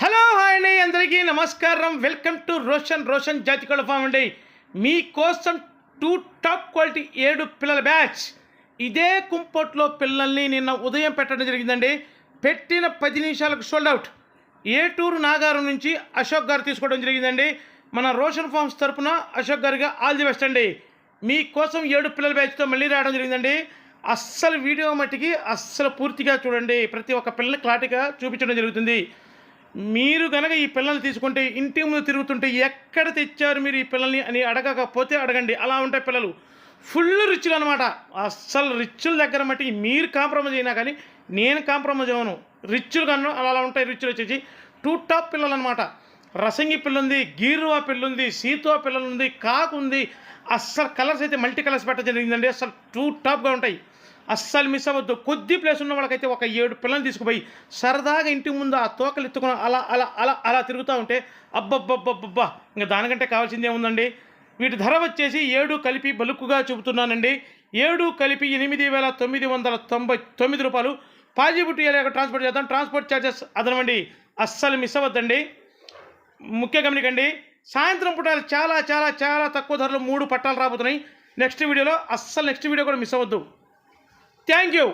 Hello hi అండి, అందరికీ నమస్కారం. వెల్కమ్ టు రోషన్ జాతికోళ్ళ ఫామ్ అండి. మీకోసం 2 టాప్ క్వాలిటీ 7 పిల్లల బ్యాచ్. ఇదే కుంపట్లో పిల్లల్ని నిన్న ఉదయం పెట్టడం జరిగిందండి. పెట్టిన 10 నిమిషాలకు సోల్డ్ అవుట్. ఏటూరు నాగారం నుంచి అశోక్ గారు తీసుకోవడం జరిగిందండి. మన రోషన్ ఫార్మ్స్ తరపున అశోక్ గారిగా ఆల్ ది బెస్ట్ అండి. మీకోసం 7 పిల్లల బ్యాచ్తో మళ్ళీ రావడం జరిగిందండి. అస్సలు వీడియో మట్టికి అస్సలు పూర్తిగా చూడండి. ప్రతి ఒక్క పిల్లని క్లారిటీగా చూపించడం జరుగుతుంది. మీరు కనుక ఈ పిల్లల్ని తీసుకుంటే ఇంటి ముందు తిరుగుతుంటే ఎక్కడ తెచ్చారు మీరు ఈ పిల్లల్ని అని అడగకపోతే అడగండి. అలా ఉంటాయి పిల్లలు. ఫుల్ రిచ్లు అనమాట. అస్సలు రిచ్చుల దగ్గర మట్టి మీరు కాంప్రమైజ్ అయినా కానీ నేను కాంప్రమైజ్ అవ్వను. రిచ్చులు కన్నా అలా ఉంటాయి. రిచ్చులు వచ్చేసి 2 టాప్ పిల్లలు అనమాట. రసంగి పిల్ల ఉంది, గీరువా పిల్ల ఉంది, సీతో పిల్లలు ఉంది, కాకు ఉంది. అస్సలు కలర్స్ అయితే మల్టీ కలర్స్ పెట్టడం జరిగిందండి. అస్సలు 2 టాప్గా ఉంటాయి. అస్సలు మిస్ అవ్వద్దు. కొద్ది ప్లేస్ ఉన్న వాళ్ళకైతే ఒక 7 పిల్లల్ని తీసుకుపోయి సరదాగా ఇంటి ముందు ఆ తోకలు ఎత్తుకుని అలా అలా అలా అలా తిరుగుతూ ఉంటే అబ్బబ్బబ్బబ్బబ్బా, ఇంకా దానికంటే కావాల్సింది ఏముందండి. వీటి ధర వచ్చేసి 7 కలిపి బలుక్కుగా చూపుతున్నానండి. 7 కలిపి 8,999 రూపాయలు. పాజిబిలిటీ ఏరియాకి ట్రాన్స్పోర్ట్ చేద్దాం. ట్రాన్స్పోర్ట్ ఛార్జెస్ అదనమండి. అస్సలు మిస్ అవ్వద్దండి. ముఖ్య గమనికండి, సాయంత్రం పూట చాలా చాలా చాలా తక్కువ ధరలో 3 పట్టాలు రాబోతున్నాయి నెక్స్ట్ వీడియోలో. అస్సలు నెక్స్ట్ వీడియో కూడా మిస్ అవ్వద్దు. Thank you.